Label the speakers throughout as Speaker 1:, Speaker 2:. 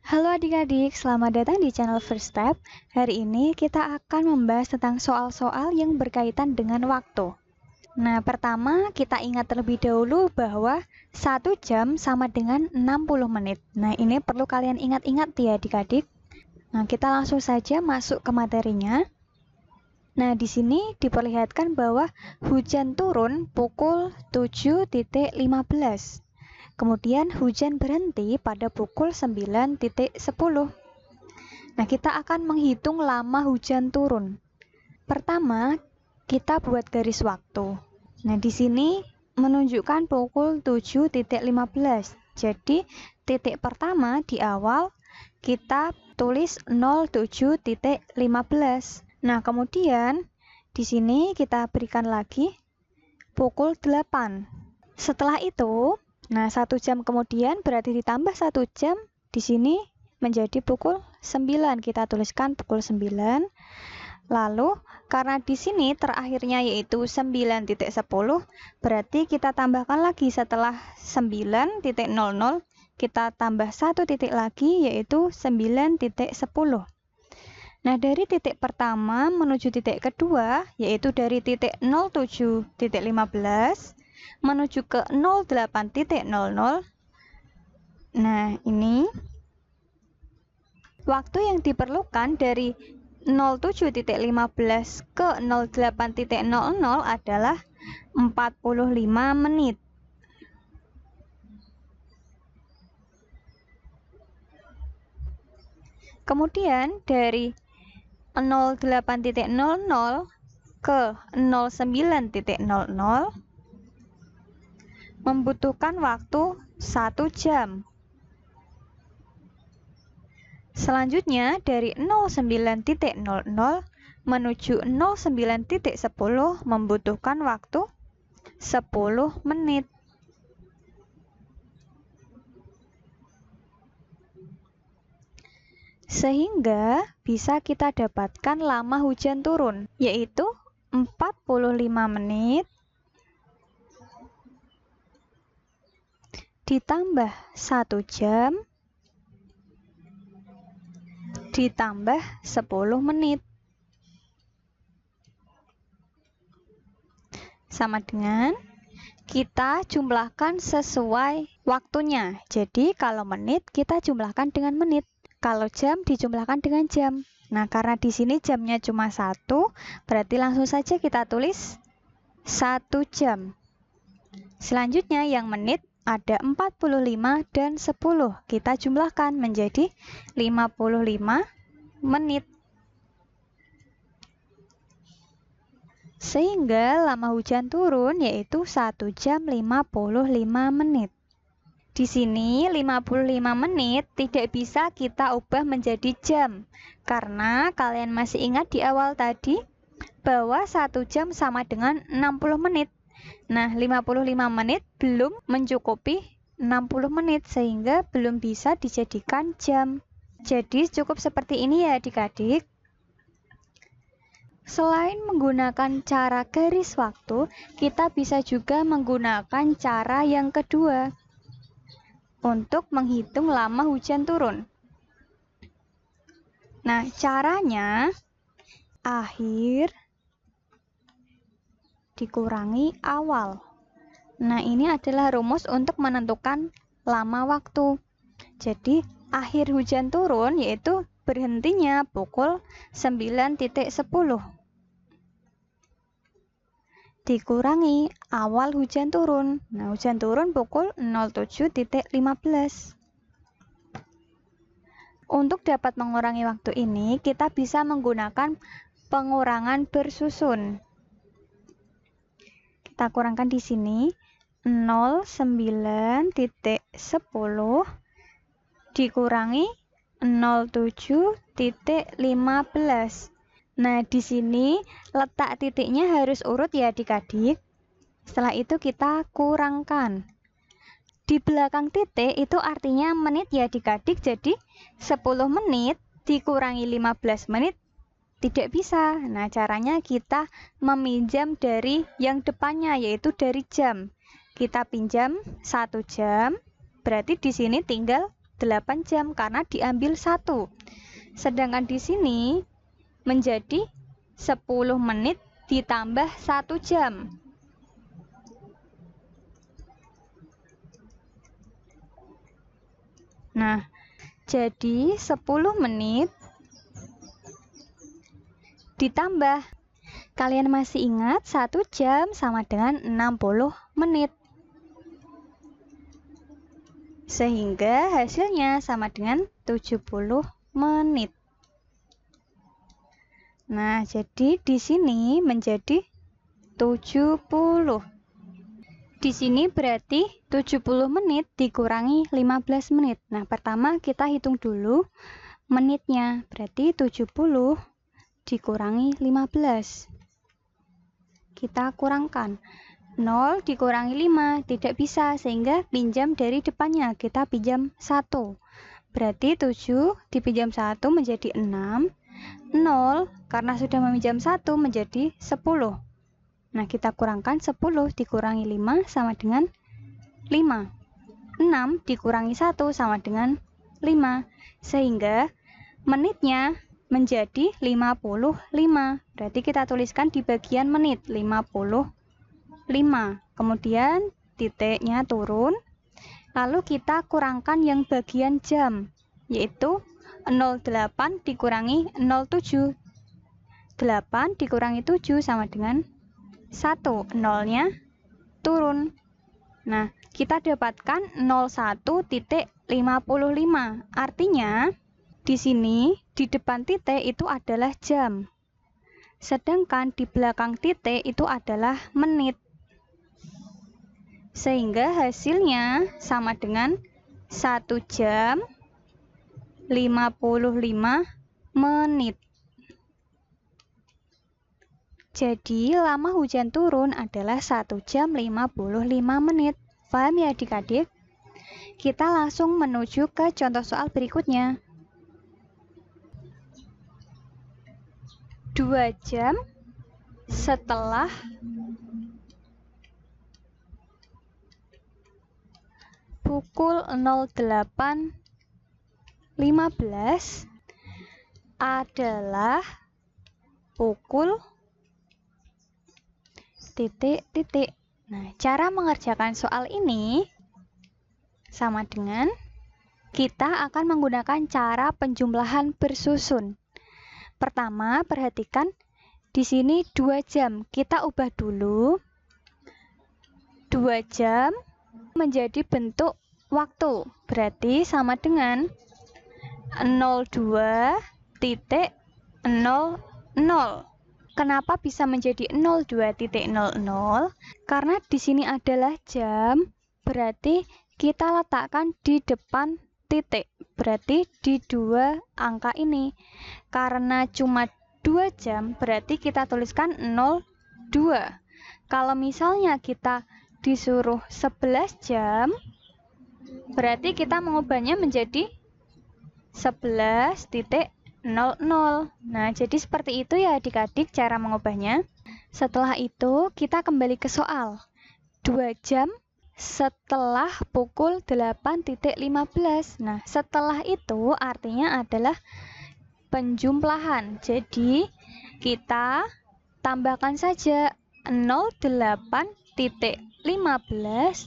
Speaker 1: Halo adik-adik, selamat datang di channel First Step. Hari ini kita akan membahas tentang soal-soal yang berkaitan dengan waktu. Nah, pertama kita ingat terlebih dahulu bahwa 1 jam sama dengan 60 menit. Nah, ini perlu kalian ingat-ingat ya adik-adik. Nah, kita langsung saja masuk ke materinya. Nah, di sini diperlihatkan bahwa hujan turun pukul 7.15. Kemudian hujan berhenti pada pukul 9.10. Nah, kita akan menghitung lama hujan turun. Pertama, kita buat garis waktu. Nah, di sini menunjukkan pukul 7.15. Jadi, titik pertama di awal kita tulis 07.15. Nah, kemudian di sini kita berikan lagi pukul 8. Setelah itu, nah, 1 jam kemudian berarti ditambah 1 jam, di sini menjadi pukul 9. Kita tuliskan pukul 9. Lalu, karena di sini terakhirnya yaitu 9.10, berarti kita tambahkan lagi setelah 9.00, kita tambah 1 titik lagi yaitu 9.10. Nah, dari titik pertama menuju titik kedua, yaitu dari titik 07.15 menuju ke 08.00. Nah, ini waktu yang diperlukan dari 07.15 ke 08.00 adalah 45 menit. Kemudian dari 08.00 ke 09.00 membutuhkan waktu 1 jam. Selanjutnya dari 09.00 menuju 09.10 membutuhkan waktu 10 menit. Sehingga bisa kita dapatkan lama hujan turun, yaitu 45 menit ditambah 1 jam ditambah 10 menit. Sama dengan kita jumlahkan sesuai waktunya. Jadi kalau menit kita jumlahkan dengan menit. Kalau jam dijumlahkan dengan jam. Nah, karena di sini jamnya cuma 1, berarti langsung saja kita tulis 1 jam. Selanjutnya yang menit ada 45 dan 10. Kita jumlahkan menjadi 55 menit. Sehingga lama hujan turun yaitu 1 jam 55 menit. Di sini 55 menit tidak bisa kita ubah menjadi jam, karena kalian masih ingat di awal tadi bahwa 1 jam sama dengan 60 menit. Nah, 55 menit belum mencukupi 60 menit sehingga belum bisa dijadikan jam. Jadi cukup seperti ini ya adik-adik. Selain menggunakan cara garis waktu, kita bisa juga menggunakan cara yang kedua untuk menghitung lama hujan turun. Nah, caranya akhir dikurangi awal. Nah, ini adalah rumus untuk menentukan lama waktu. Jadi, akhir hujan turun yaitu berhentinya pukul 9.10. Dikurangi awal hujan turun. Nah, hujan turun pukul 07.15. Untuk dapat mengurangi waktu ini, kita bisa menggunakan pengurangan bersusun. Kita kurangkan di sini 09.10 dikurangi 07.15. Nah, di sini letak titiknya harus urut ya adik-adik. Setelah itu kita kurangkan. Di belakang titik itu artinya menit ya adik-adik. Jadi 10 menit dikurangi 15 menit tidak bisa. Nah, caranya kita meminjam dari yang depannya yaitu dari jam. Kita pinjam 1 jam, berarti di sini tinggal 8 jam karena diambil 1. Sedangkan di sini menjadi 10 menit ditambah 1 jam. Nah, jadi 10 menit ditambah. Kalian masih ingat 1 jam sama dengan 60 menit. Sehingga hasilnya sama dengan 70 menit. Nah, jadi di sini menjadi 70. Di sini berarti 70 menit dikurangi 15 menit. Nah, pertama kita hitung dulu menitnya. Berarti 70 dikurangi 15. Kita kurangkan. 0 dikurangi 5 tidak bisa, sehingga pinjam dari depannya. Kita pinjam 1. Berarti 7 dipinjam 1 menjadi 6. 0 karena sudah meminjam 1 menjadi 10. Nah, kita kurangkan 10 dikurangi 5 sama dengan 5. 6 dikurangi 1 sama dengan 5. Sehingga menitnya menjadi 55. Berarti kita tuliskan di bagian menit 55. Kemudian titiknya turun. Lalu kita kurangkan yang bagian jam, yaitu 08 dikurangi 07. 8 dikurangi 7 sama dengan 1. 0-nya turun. Nah, kita dapatkan 01.55. Artinya, di sini di depan titik itu adalah jam. Sedangkan di belakang titik itu adalah menit. Sehingga hasilnya sama dengan 1 jam 55 menit. Jadi, lama hujan turun adalah 1 jam 55 menit. Paham ya adik-adik? Kita langsung menuju ke contoh soal berikutnya. 2 jam setelah pukul 08.15 adalah pukul titik-titik. Nah, cara mengerjakan soal ini sama dengan kita akan menggunakan cara penjumlahan bersusun. Pertama, perhatikan di sini 2 jam. Kita ubah dulu 2 jam menjadi bentuk waktu. Berarti sama dengan 02.00. Kenapa bisa menjadi 02.00? Karena di sini adalah jam, berarti kita letakkan di depan titik. Berarti di 2 angka ini. Karena cuma 2 jam, berarti kita tuliskan 02. Kalau misalnya kita disuruh 11 jam, berarti kita mengubahnya menjadi 11.00. Nah, jadi seperti itu ya adik-adik cara mengubahnya. Setelah itu, kita kembali ke soal. 2 jam setelah pukul 8.15. Nah, setelah itu artinya adalah penjumlahan. Jadi, kita tambahkan saja 08.15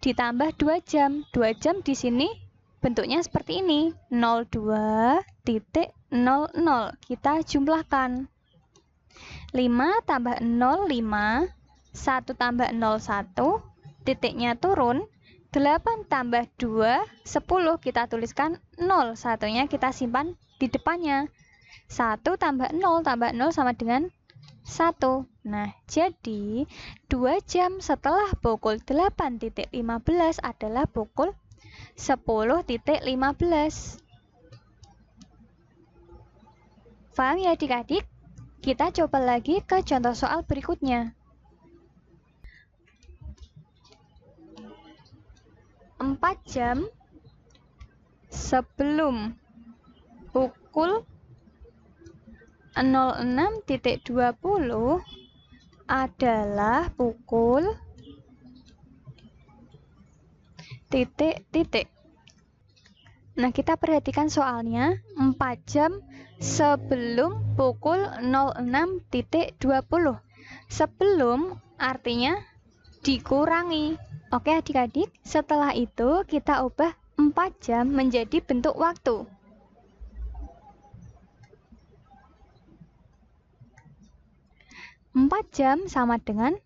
Speaker 1: ditambah 2 jam. 2 jam di sini bentuknya seperti ini. 02.00. Kita jumlahkan. 5 tambah 0, 5. 1 tambah 0, 1. Titiknya turun. 8 tambah 2, 10. Kita tuliskan 0. Satunya kita simpan di depannya. 1 tambah 0 sama dengan 1. Nah, jadi 2 jam setelah pukul 8.15 adalah pukul 10.15. Paham ya adik-adik? Kita coba lagi ke contoh soal berikutnya. 4 jam sebelum pukul 06.20 adalah pukul titik-titik. Nah, kita perhatikan soalnya 4 jam sebelum pukul 06.20. Sebelum artinya dikurangi. Oke adik-adik, setelah itu kita ubah 4 jam menjadi bentuk waktu. Empat jam sama dengan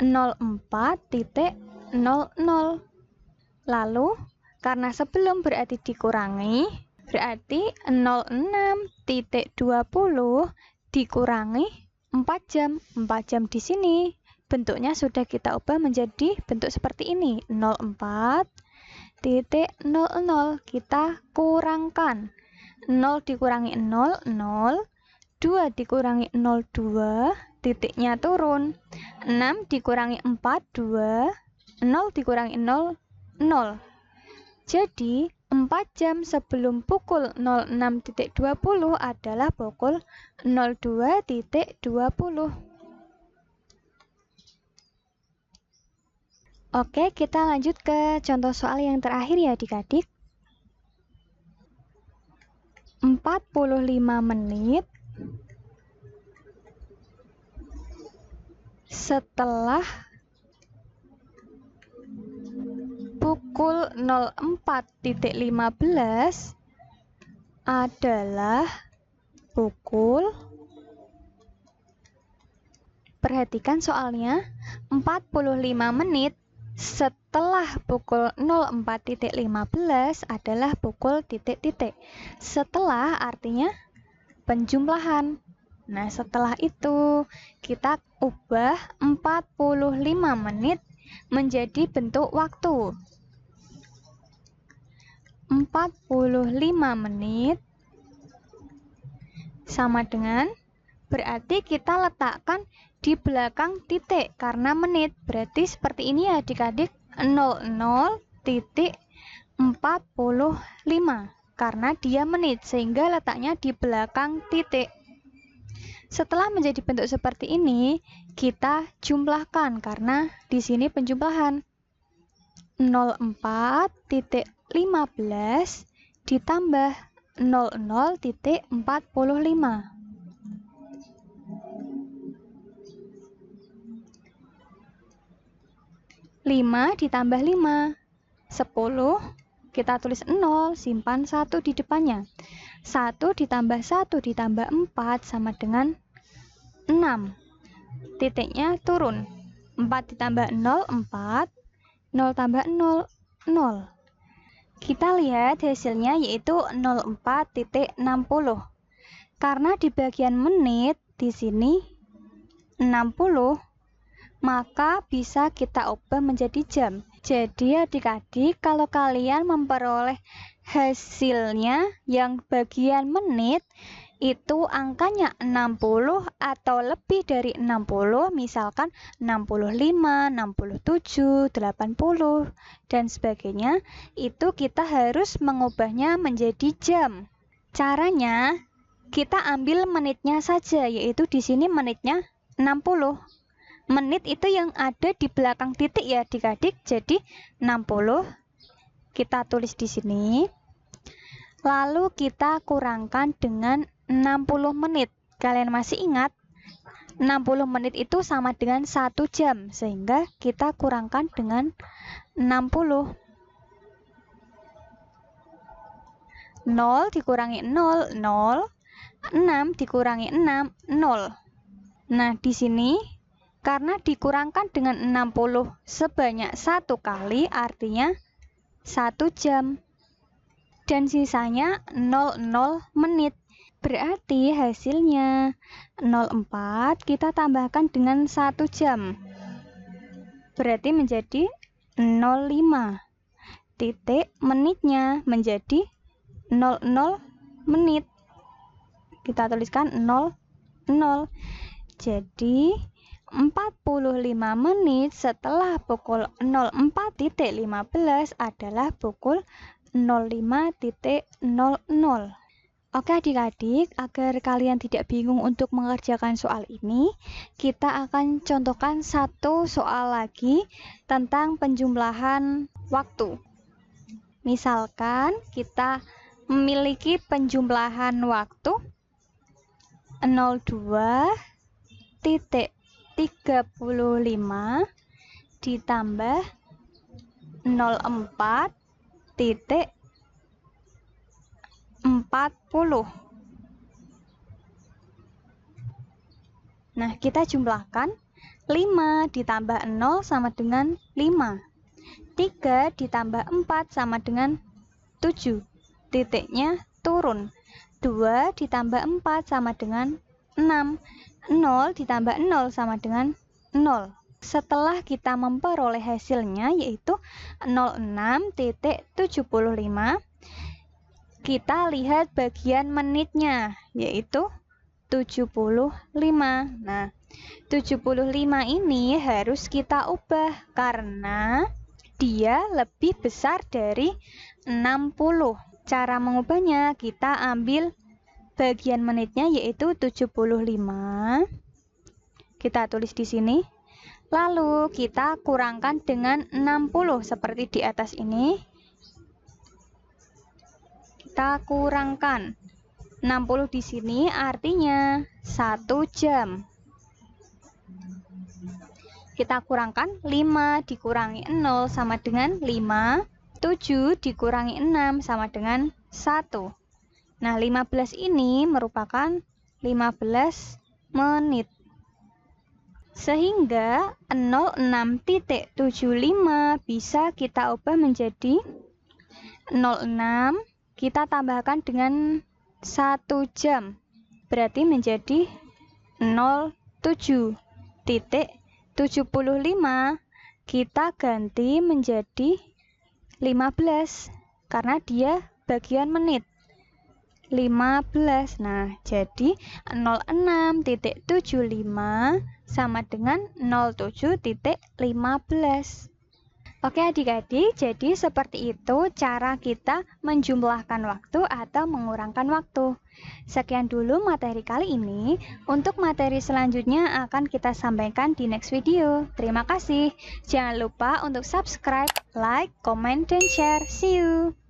Speaker 1: 04.00. Lalu, karena sebelum berarti dikurangi, berarti 06.20 dikurangi 4 jam. 4 jam di sini bentuknya sudah kita ubah menjadi bentuk seperti ini. 04.00 kita kurangkan. 0 dikurangi 0, 0. 2 dikurangi 02, titiknya turun. 6 dikurangi 4, 2. 0 dikurangi 0, 0. Jadi, 4 jam sebelum pukul 06.20 adalah pukul 02.20. Oke, kita lanjut ke contoh soal yang terakhir ya adik-adik. 45 menit setelah pukul 04.15 adalah pukul, perhatikan soalnya, 45 menit setelah pukul 04.15 adalah pukul titik-titik. Setelah artinya penjumlahan. Nah, setelah itu kita ubah 45 menit menjadi bentuk waktu. 45 menit sama dengan, berarti kita letakkan di belakang titik karena menit. Berarti seperti ini ya adik-adik, 00.45 karena dia menit sehingga letaknya di belakang titik. Setelah menjadi bentuk seperti ini, kita jumlahkan karena di sini penjumlahan. 04.15 ditambah 00.45. 5 ditambah 5, 10, kita tulis 0, simpan 1 di depannya. 1 ditambah 1 ditambah 4 sama dengan 6. Titiknya turun. 4 ditambah 0, 4. 0 tambah 0, 0. Kita lihat hasilnya yaitu 04.60. Karena di bagian menit di sini 60, maka bisa kita ubah menjadi jam. Jadi adik-adik, kalau kalian memperoleh hasilnya yang bagian menit itu angkanya 60 atau lebih dari 60, misalkan 65, 67, 80 dan sebagainya, itu kita harus mengubahnya menjadi jam. Caranya kita ambil menitnya saja, yaitu di sini menitnya 60. Menit itu yang ada di belakang titik ya adik-adik. Jadi 60 kita tulis di sini. Lalu kita kurangkan dengan 60 menit. Kalian masih ingat 60 menit itu sama dengan 1 jam, sehingga kita kurangkan dengan 60. 0 dikurangi 0, 0. 6 dikurangi 6, 0. Nah, di sini karena dikurangkan dengan 60 sebanyak 1 kali, artinya 1 jam. Dan sisanya 00 menit. Berarti hasilnya 04 kita tambahkan dengan 1 jam. Berarti menjadi 05. Titik menitnya menjadi 00 menit. Kita tuliskan 00. Jadi 45 menit setelah pukul 04.15 adalah pukul 05.00. Oke adik-adik, agar kalian tidak bingung untuk mengerjakan soal ini, kita akan contohkan satu soal lagi tentang penjumlahan waktu. Misalkan kita memiliki penjumlahan waktu 02.35 ditambah 04.40. Nah, kita jumlahkan 5 ditambah 0 sama dengan 5. 3 ditambah 4 sama dengan 7. Titiknya turun. 2 ditambah 4 sama dengan 6. 0 ditambah 0 sama dengan 0. Setelah kita memperoleh hasilnya yaitu 06.75, kita lihat bagian menitnya yaitu 75. Nah, 75 ini harus kita ubah karena dia lebih besar dari 60. Cara mengubahnya, kita ambil bagian menitnya yaitu 75. Kita tulis di sini. Lalu kita kurangkan dengan 60 seperti di atas ini. Kita kurangkan 60 di sini artinya 1 jam. Kita kurangkan 5 dikurangi 0 sama dengan 5. 7 dikurangi 6 sama dengan 1. Nah, 15 ini merupakan 15 menit. Sehingga 06.75 bisa kita ubah menjadi 06, kita tambahkan dengan 1 jam, berarti menjadi 07.75, kita ganti menjadi 15 karena dia bagian menit. 15. Nah, jadi 06.75 sama dengan 07.15. Oke adik-adik, jadi seperti itu cara kita menjumlahkan waktu atau mengurangkan waktu. Sekian dulu materi kali ini. Untuk materi selanjutnya akan kita sampaikan di next video. Terima kasih. Jangan lupa untuk subscribe, like, comment, dan share. See you!